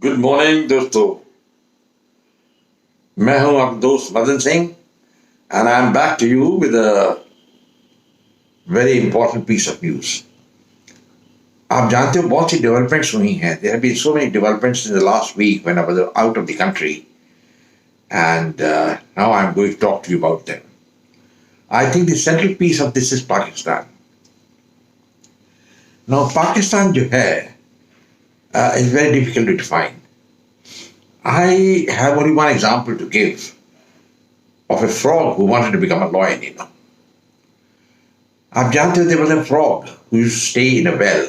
Good morning दोस्तों, मैं हूं आपका दोस्त Madan Singh and I am back to you with a very important piece of news. आप जानते हो बहुत सी डेवलपमेंट्स हुई हैं। There have been so many developments in the last week when I was out of the country and now I am going to talk to you about them. I think the central piece of this is Pakistan. Now Pakistan जो है is very difficult to define. I have only one example to give of a frog who wanted to become a lion. आप जानते हो, there was a frog who used to stay in a well.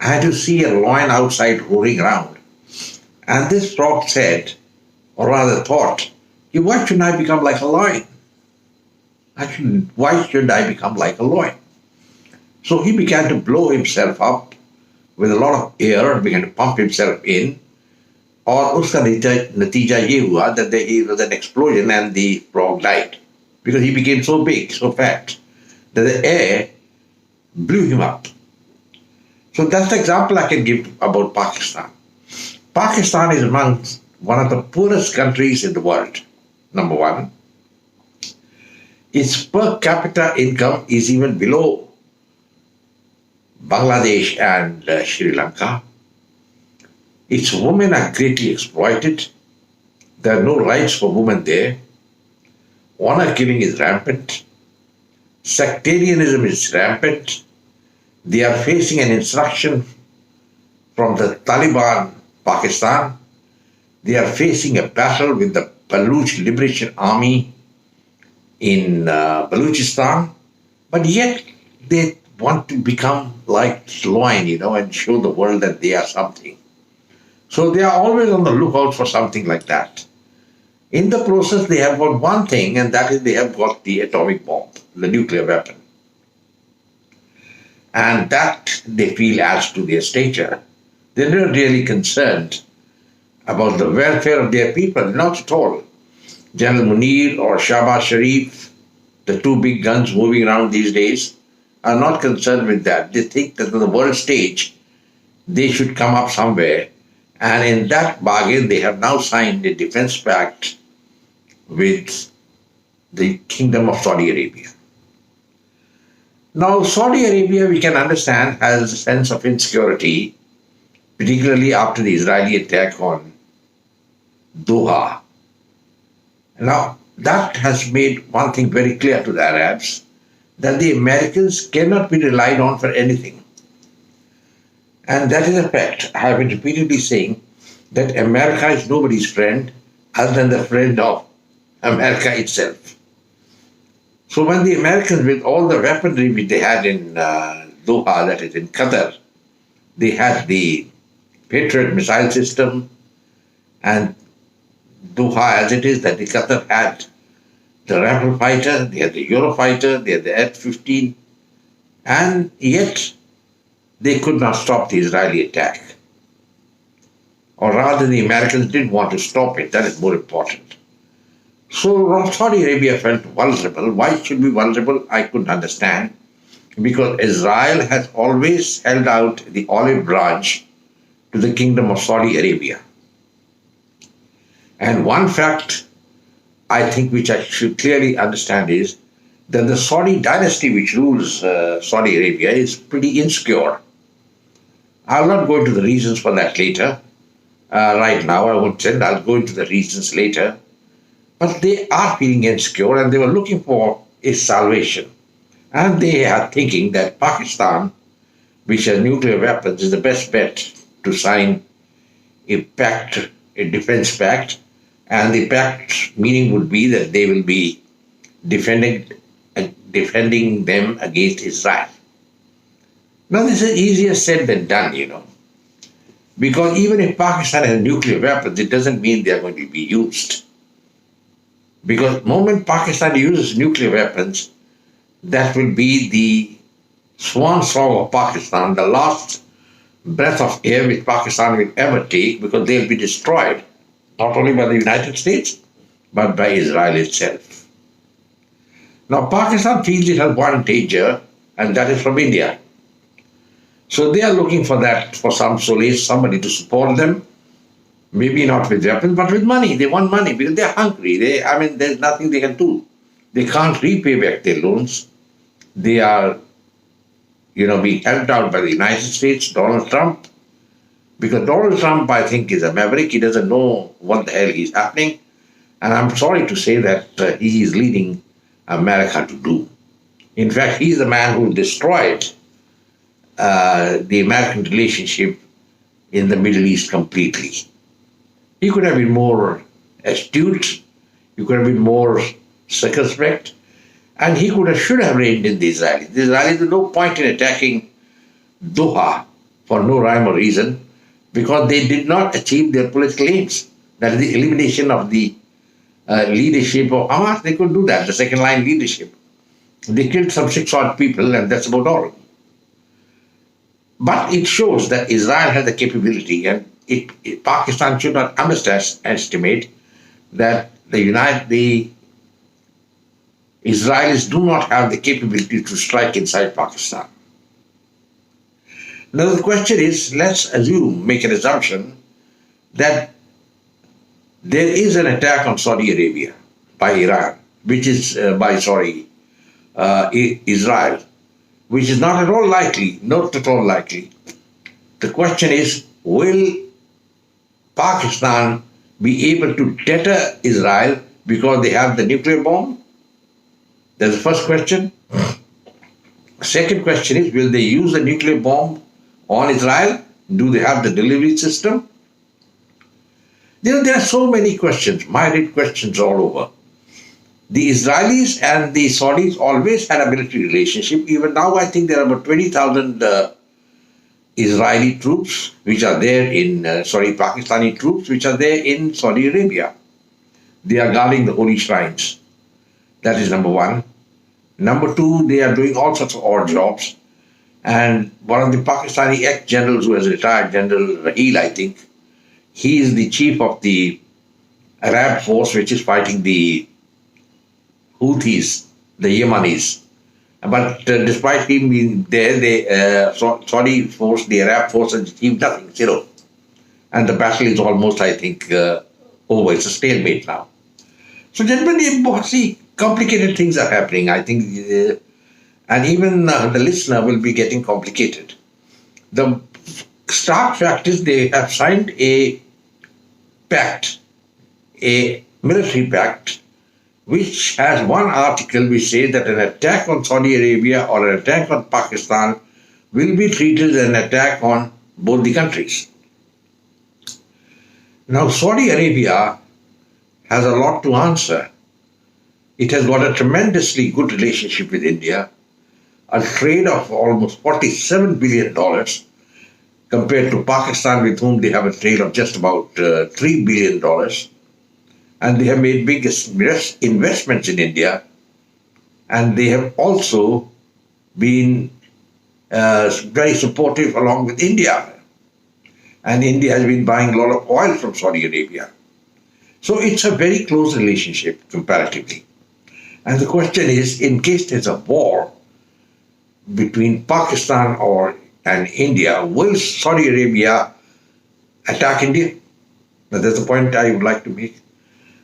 I had to see a lion outside roaring around. And this frog said, or rather thought, why shouldn't I become like a lion? Why should I become like a lion? So he began to blow himself up with a lot of air, began to pump himself in, और उसका नतीजा ये हुआ that there was an explosion and the frog died because he became so big, so fat that the air blew him up. So that's the example I can give about Pakistan. Pakistan is among one of the poorest countries in the world. Number one, its per capita income is even below Bangladesh and Sri Lanka. Its women are greatly exploited. There are no rights for women there. Honor killing is rampant. Sectarianism is rampant. They are facing an insurrection from the Taliban Pakistan. They are facing a battle with the Baluch Liberation Army in Baluchistan. But yet they want to become like lion, and show the world that they are something. So they are always on the lookout for something like that. In the process, they have got one thing, and that is they have got the atomic bomb, the nuclear weapon. And that they feel adds to their stature. They're not really concerned about the welfare of their people, not at all. General Munir or Shahbaz Sharif, the two big guns moving around these days, are not concerned with that. They think that on the world stage, they should come up somewhere. And in that bargain, they have now signed a defense pact with the Kingdom of Saudi Arabia. Now, Saudi Arabia, we can understand, has a sense of insecurity, particularly after the Israeli attack on Doha. Now, that has made one thing very clear to the Arabs, that the Americans cannot be relied on for anything. And that is a fact. I have been repeatedly saying that America is nobody's friend other than the friend of America itself. So when the Americans, with all the weaponry which they had in Doha, that is in Qatar, they had the Patriot missile system, and Doha as it is, that the Qatar had the Rafale fighter, they had the Eurofighter, they had the F-15, and yet they could not stop the Israeli attack. Or rather, the Americans didn't want to stop it. That is more important. So Saudi Arabia felt vulnerable. Why should be vulnerable? I couldn't understand. Because Israel has always held out the olive branch to the Kingdom of Saudi Arabia. And one fact I think which I should clearly understand is that the Saudi dynasty which rules Saudi Arabia is pretty insecure. I'll not go into the reasons for that later. Right now, I won't tell. I'll go into the reasons later. But they are feeling insecure and they were looking for a salvation. And they are thinking that Pakistan, which has nuclear weapons, is the best bet to sign a pact, a defense pact. And the pact meaning would be that they will be defending them against Israel. Now, this is easier said than done, because even if Pakistan has nuclear weapons, it doesn't mean they are going to be used. Because the moment Pakistan uses nuclear weapons, that will be the swan song of Pakistan, the last breath of air which Pakistan will ever take, because they will be destroyed. Not only by the United States, but by Israel itself. Now, Pakistan feels it has one danger, and that is from India. So they are looking for that, for some solace, somebody to support them, Maybe not with weapons, but with money. They want money because they're hungry. There's nothing they can do. They can't repay back their loans. They are, being helped out by the United States, Donald Trump, because Donald Trump, I think, is a maverick. He doesn't know what the hell is happening. And I'm sorry to say that he is leading America to do. In fact, he's the man who destroyed the American relationship in the Middle East completely. He could have been more astute, he could have been more circumspect, and he should have reined in the Israelis. The Israelis had no point in attacking Doha for no rhyme or reason because they did not achieve their political aims. That is the elimination of the leadership of Hamas. They could do that, the second line leadership. They killed some 6 odd people, and that's about all. But it shows that Israel has the capability, and Pakistan should not underestimate that the Israelis do not have the capability to strike inside Pakistan. Now the question is, let's make an assumption that there is an attack on Saudi Arabia by Iran, which is Israel, which is not at all likely, not at all likely. The question is, will Pakistan be able to deter Israel because they have the nuclear bomb? That's the first question. Second question is, will they use the nuclear bomb on Israel? Do they have the delivery system? There are so many questions, myriad questions all over. The Israelis and the Saudis always had a military relationship. Even now, I think there are about 20,000 Israeli troops which are there Pakistani troops which are there in Saudi Arabia. They are guarding the holy shrines. That is number one. Number two, they are doing all sorts of odd jobs. And one of the Pakistani ex-generals who has retired, General Raheel, I think, he is the chief of the Arab force which is fighting the Houthis, the Yemenis. But despite him being there, the Saudi force, the Arab force, has achieved nothing, zero. And the battle is almost, I think, over. It's a stalemate now. So, gentlemen, see, complicated things are happening, I think, and even the listener will be getting complicated. The stark fact is they have signed a pact, a military pact, which has one article which says that an attack on Saudi Arabia or an attack on Pakistan will be treated as an attack on both the countries. Now, Saudi Arabia has a lot to answer. It has got a tremendously good relationship with India, a trade of almost $47 billion compared to Pakistan, with whom they have a trade of just about $3 billion. And they have made big investments in India. And they have also been very supportive along with India. And India has been buying a lot of oil from Saudi Arabia. So it's a very close relationship comparatively. And the question is, in case there's a war between Pakistan and India, will Saudi Arabia attack India? Now, that's the point I would like to make.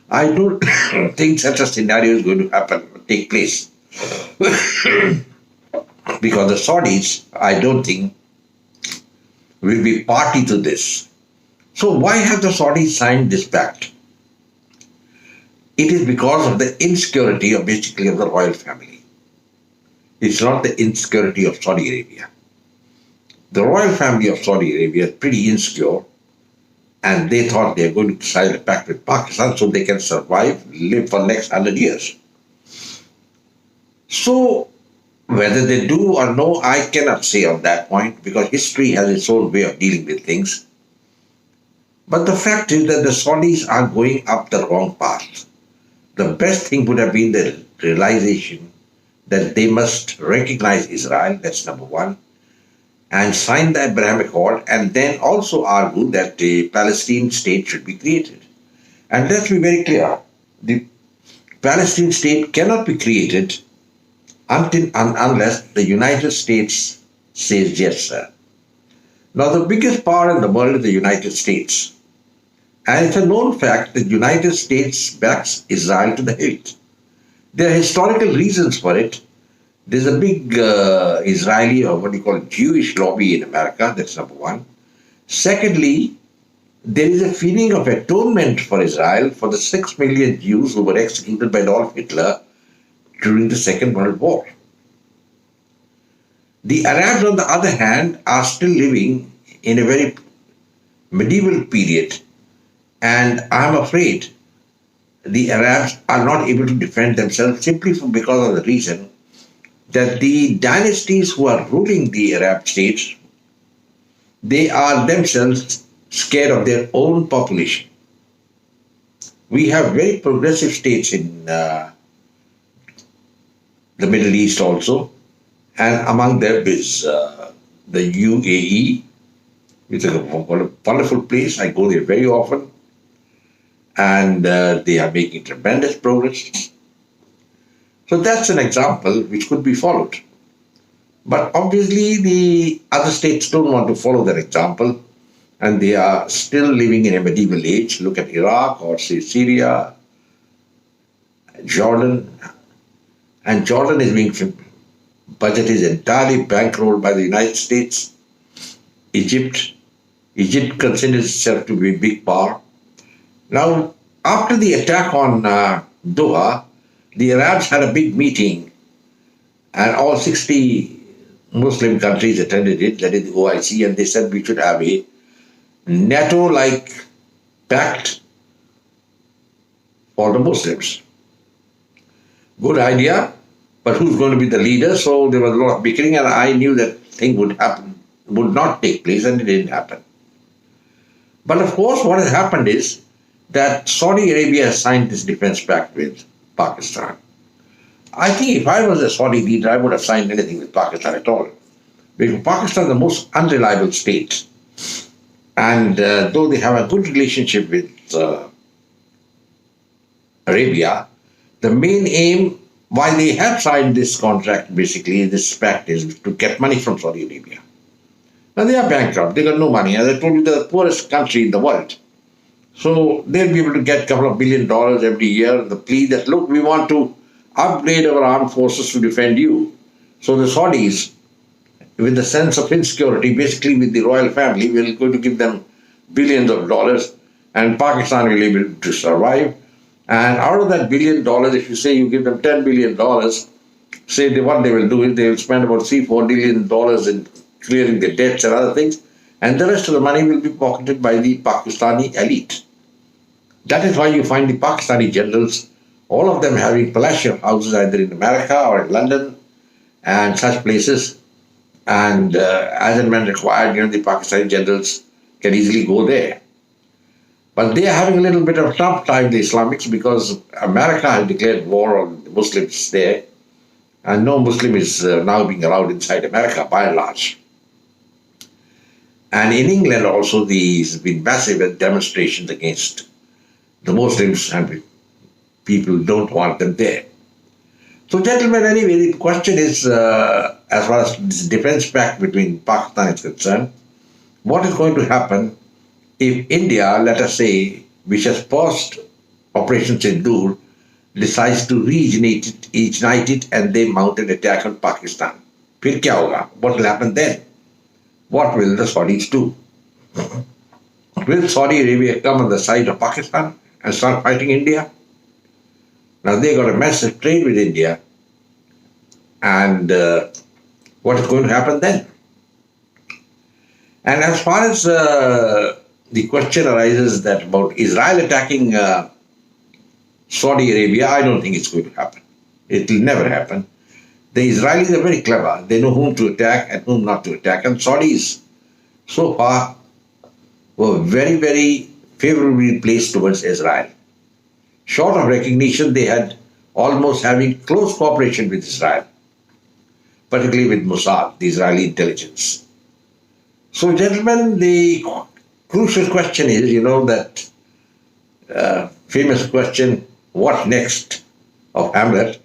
I don't think such a scenario is going to take place. Because the Saudis, I don't think, will be party to this. So why have the Saudis signed this pact? It is because of the insecurity of the royal family. It's not the insecurity of Saudi Arabia. The royal family of Saudi Arabia is pretty insecure, and they thought they were going to sign a pact with Pakistan so they can survive, live for the next 100 years. So, whether they do or no, I cannot say on that point, because history has its own way of dealing with things. But the fact is that the Saudis are going up the wrong path. The best thing would have been the realization that they must recognize Israel, that's number one, and sign the Abrahamic Accord, and then also argue that a Palestinian state should be created. And let's be very clear, the Palestinian state cannot be created unless the United States says yes, sir. Now, the biggest power in the world is the United States. And it's a known fact that the United States backs Israel to the hilt. There are historical reasons for it. There's a big Israeli, or what you call Jewish lobby in America, that's number one. Secondly, there is a feeling of atonement for Israel for the 6 million Jews who were executed by Adolf Hitler during the Second World War. The Arabs, on the other hand, are still living in a very medieval period, and I'm afraid the Arabs are not able to defend themselves simply because of the reason that the dynasties who are ruling the Arab states, they are themselves scared of their own population. We have very progressive states in the Middle East also, and among them is the UAE, which is a wonderful place. I go there very often, and they are making tremendous progress. So that's an example which could be followed. But obviously the other states don't want to follow that example, and they are still living in a medieval age. Look at Iraq, or say Syria, Jordan. And Jordan is being, budget is entirely bankrolled by the United States. Egypt considers itself to be a big power. Now, after the attack on Doha, the Arabs had a big meeting, and all 60 Muslim countries attended it, that is the OIC, and they said we should have a NATO-like pact for the Muslims. Good idea, but who's going to be the leader? So there was a lot of bickering, and I knew that thing would not take place, and it didn't happen. But of course, what has happened is that Saudi Arabia has signed this defense pact with Pakistan. I think if I was a Saudi leader, I would have signed anything with Pakistan at all. Because Pakistan is the most unreliable state. And though they have a good relationship with Arabia, the main aim, why they have signed this contract, basically, this pact, is to get money from Saudi Arabia. Now they are bankrupt, they got no money. As I told you, they're the poorest country in the world. So they'll be able to get a couple of $1 billion every year. The plea that, look, we want to upgrade our armed forces to defend you. So the Saudis, with the sense of insecurity, basically with the royal family, we're going to give them billions of dollars, and Pakistan will be able to survive. And out of that $1 billion, if you say you give them $10 billion, say what they will do is they will spend about $3-4 billion in clearing the debts and other things, and the rest of the money will be pocketed by the Pakistani elite. That is why you find the Pakistani generals, all of them having palatial houses either in America or in London and such places. And as and when required, the Pakistani generals can easily go there. But they are having a little bit of a tough time, the Islamics, because America has declared war on the Muslims there, and no Muslim is now being allowed inside America by and large. And in England also, there's been massive demonstrations against the Muslims, and people don't want them there. So, gentlemen, anyway, the question is, as far as this defense pact between Pakistan is concerned, what is going to happen if India, let us say, which has paused Operation Sindoor, decides to reignite it and they mount an attack on Pakistan? Phir kya hoga? What will happen then? What will the Saudis do? Will Saudi Arabia come on the side of Pakistan and start fighting India? Now they got a massive trade with India, and what is going to happen then? And as far as the question arises that about Israel attacking Saudi Arabia, I don't think it's going to happen. It will never happen. The Israelis are very clever. They know whom to attack and whom not to attack. And Saudis, so far, were very, very favorably placed towards Israel. Short of recognition, they had almost having close cooperation with Israel, particularly with Mossad, the Israeli intelligence. So, gentlemen, the crucial question is, that famous question, what next, of Hamlet,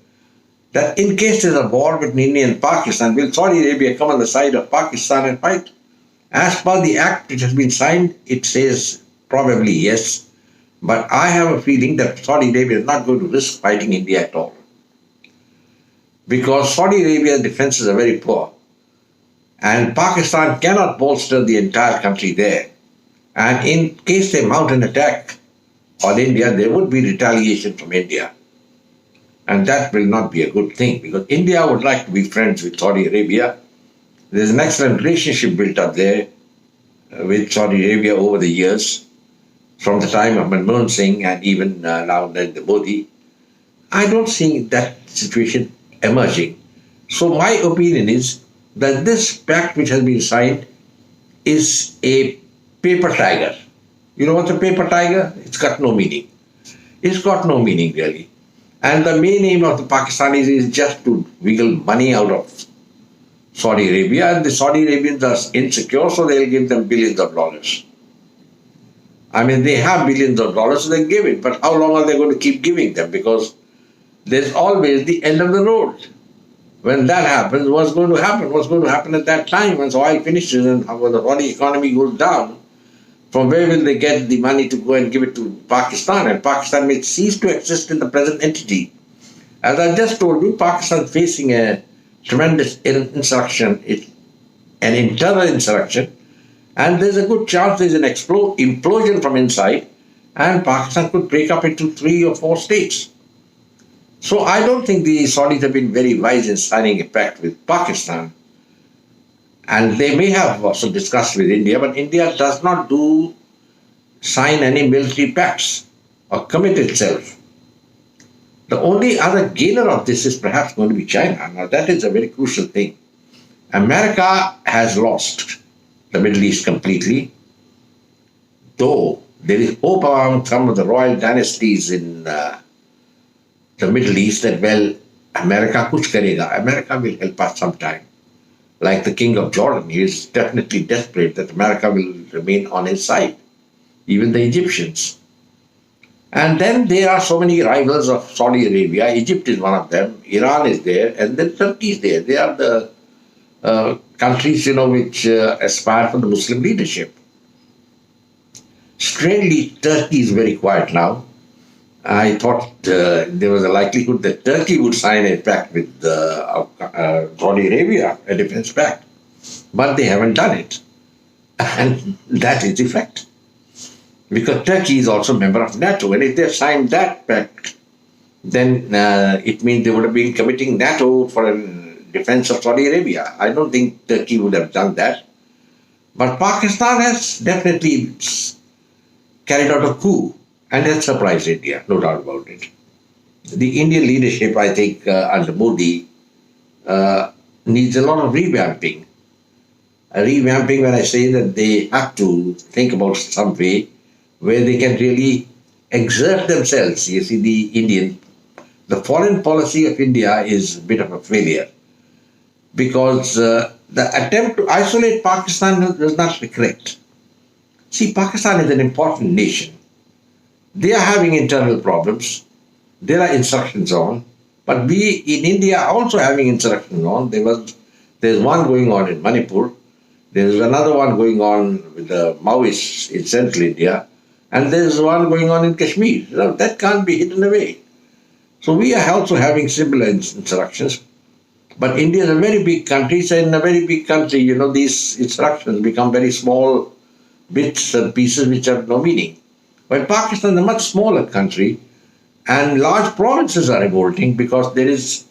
that in case there's a war between India and Pakistan, will Saudi Arabia come on the side of Pakistan and fight? As per the act which has been signed, it says probably yes. But I have a feeling that Saudi Arabia is not going to risk fighting India at all. Because Saudi Arabia's defenses are very poor. And Pakistan cannot bolster the entire country there. And in case they mount an attack on India, there would be retaliation from India. And that will not be a good thing because India would like to be friends with Saudi Arabia. There's an excellent relationship built up there with Saudi Arabia over the years, from the time of Manmohan Singh and even now that the Modi. I don't see that situation emerging. So my opinion is that this pact which has been signed is a paper tiger. You know what's a paper tiger? It's got no meaning. It's got no meaning really. And the main aim of the Pakistanis is just to wiggle money out of Saudi Arabia. And the Saudi Arabians are insecure, so they'll give them billions of dollars. I mean, they have billions of dollars, so they give it. But how long are they going to keep giving them? Because there's always the end of the road. When that happens, what's going to happen? What's going to happen at that time? When oil finishes and when the Saudi economy goes down, from where will they get the money to go and give it to Pakistan? And Pakistan may cease to exist in the present entity. As I just told you, Pakistan is facing a tremendous insurrection, an internal insurrection, and there's a good chance there's an implosion from inside, and Pakistan could break up into 3 or 4 states. So I don't think the Saudis have been very wise in signing a pact with Pakistan. And they may have also discussed with India, but India does not sign any military pacts or commit itself. The only other gainer of this is perhaps going to be China. Now that is a very crucial thing. America has lost the Middle East completely, though there is hope among some of the royal dynasties in the Middle East that, well, America kuch karega. America will help us sometime. Like the king of Jordan, he is definitely desperate that America will remain on his side, even the Egyptians. And then there are so many rivals of Saudi Arabia. Egypt is one of them, Iran is there, and then Turkey is there. They are the countries, which aspire for the Muslim leadership. Strangely, Turkey is very quiet now. I thought there was a likelihood that Turkey would sign a pact with Saudi Arabia, a defense pact. But they haven't done it. And that is the fact. Because Turkey is also a member of NATO. And if they signed that pact, then it means they would have been committing NATO for a defense of Saudi Arabia. I don't think Turkey would have done that. But Pakistan has definitely carried out a coup. And that surprised India, no doubt about it. The Indian leadership, I think, under Modi, needs a lot of revamping. Revamping when I say that they have to think about some way where they can really exert themselves. You see, the foreign policy of India is a bit of a failure because the attempt to isolate Pakistan was not correct. See, Pakistan is an important nation. They are having internal problems. There are insurrections on. But we in India are also having insurrections on. There's one going on in Manipur. There's another one going on with the Maoists in central India. And there's one going on in Kashmir. That can't be hidden away. So we are also having similar insurrections. But India is a very big country. So in a very big country, these insurrections become very small bits and pieces which have no meaning. While Pakistan is a much smaller country and large provinces are revolting because there is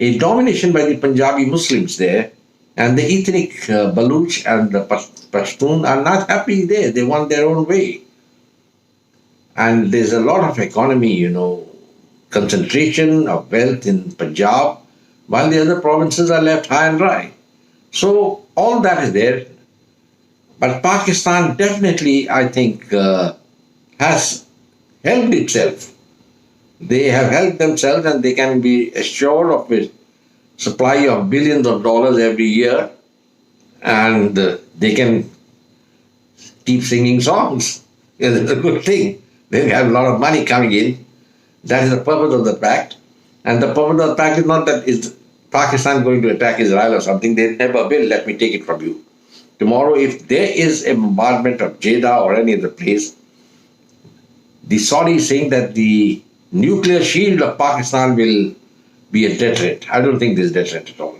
a domination by the Punjabi Muslims there and the ethnic Baluch and the Pashtun are not happy there. They want their own way. And there's a lot of economy, concentration of wealth in Punjab while the other provinces are left high and dry. So all that is there. But Pakistan definitely, I think, has helped itself. They have helped themselves and they can be assured of a supply of billions of dollars every year and they can keep singing songs. It's a good thing. They have a lot of money coming in. That is the purpose of the pact. And the purpose of the pact is not that is Pakistan going to attack Israel or something. They never will. Let me take it from you. Tomorrow, if there is a bombardment of Jeddah or any other place, the Saudis saying that the nuclear shield of Pakistan will be a deterrent. I don't think this is deterrent at all.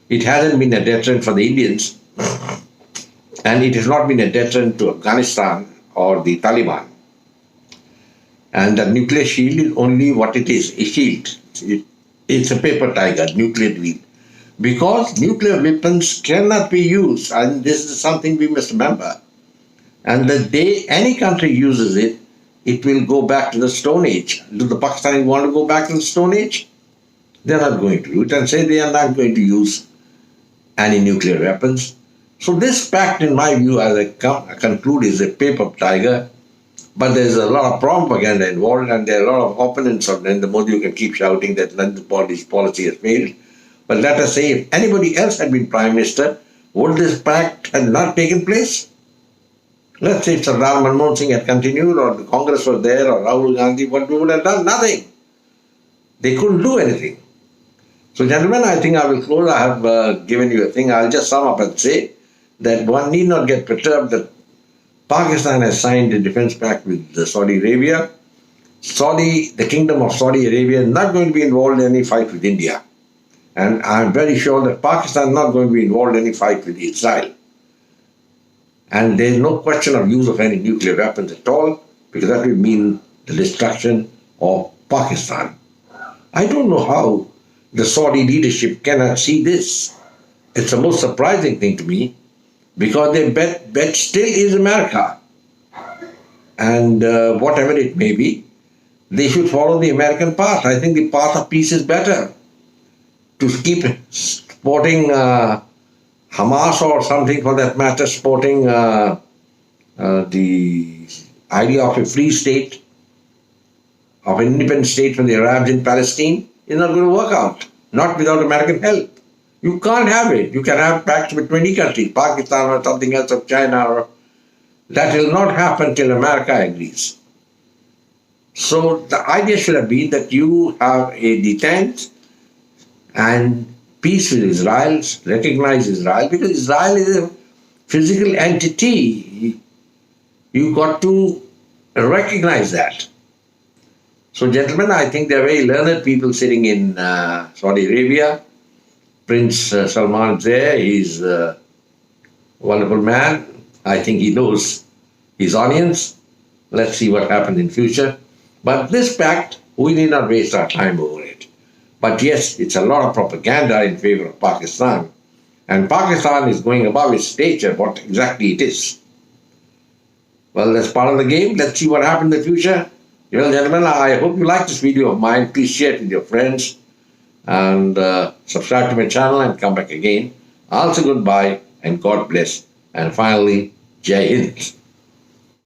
It hasn't been a deterrent for the Indians, and it has not been a deterrent to Afghanistan or the Taliban. And the nuclear shield is only what it is, a shield. It's a paper tiger, nuclear deal. Because nuclear weapons cannot be used, and this is something we must remember. And the day any country uses it, it will go back to the Stone Age. Do the Pakistanis want to go back to the Stone Age? They're not going to do it, and say they are not going to use any nuclear weapons. So this pact, in my view, as I conclude, is a paper tiger. But there's a lot of propaganda involved, and there are a lot of opponents of Narendra Modi who can keep shouting that Narendra Modi's policy has failed. But let us say, if anybody else had been Prime Minister, would this pact have not taken place? Let's say if Sardar Manmohan Singh had continued, or the Congress was there, or Rahul Gandhi, what we would have done? Nothing. They couldn't do anything. So, gentlemen, I think I will close. I have given you a thing. I'll just sum up and say that one need not get perturbed that Pakistan has signed a defense pact with Saudi Arabia. The Kingdom of Saudi Arabia is not going to be involved in any fight with India. And I'm very sure that Pakistan is not going to be involved in any fight with Israel. And there is no question of use of any nuclear weapons at all, because that will mean the destruction of Pakistan. I don't know how the Saudi leadership cannot see this. It's the most surprising thing to me, because their bet still is America. And whatever it may be, they should follow the American path. I think the path of peace is better. To keep supporting Hamas, or something for that matter, supporting the idea of a free state, of an independent state for the Arabs in Palestine, is not going to work out. Not without American help. You can't have it. You can have pacts with 20 countries, Pakistan or something else, of China. That will not happen till America agrees. So the idea should have been that you have a deterrent and peace with Israel, recognize Israel, because Israel is a physical entity. You got to recognize that. So, gentlemen, I think there are very learned people sitting in Saudi Arabia. Prince Salman is there. He's a wonderful man. I think he knows his audience. Let's see what happens in future. But this pact, we need not waste our time over it. But yes, it's a lot of propaganda in favor of Pakistan. And Pakistan is going above its stature, what exactly it is. Well, that's part of the game. Let's see what happens in the future. Well, gentlemen, I hope you like this video of mine. Please share it with your friends. And subscribe to my channel and come back again. Also, goodbye and God bless. And finally, Jai Hind.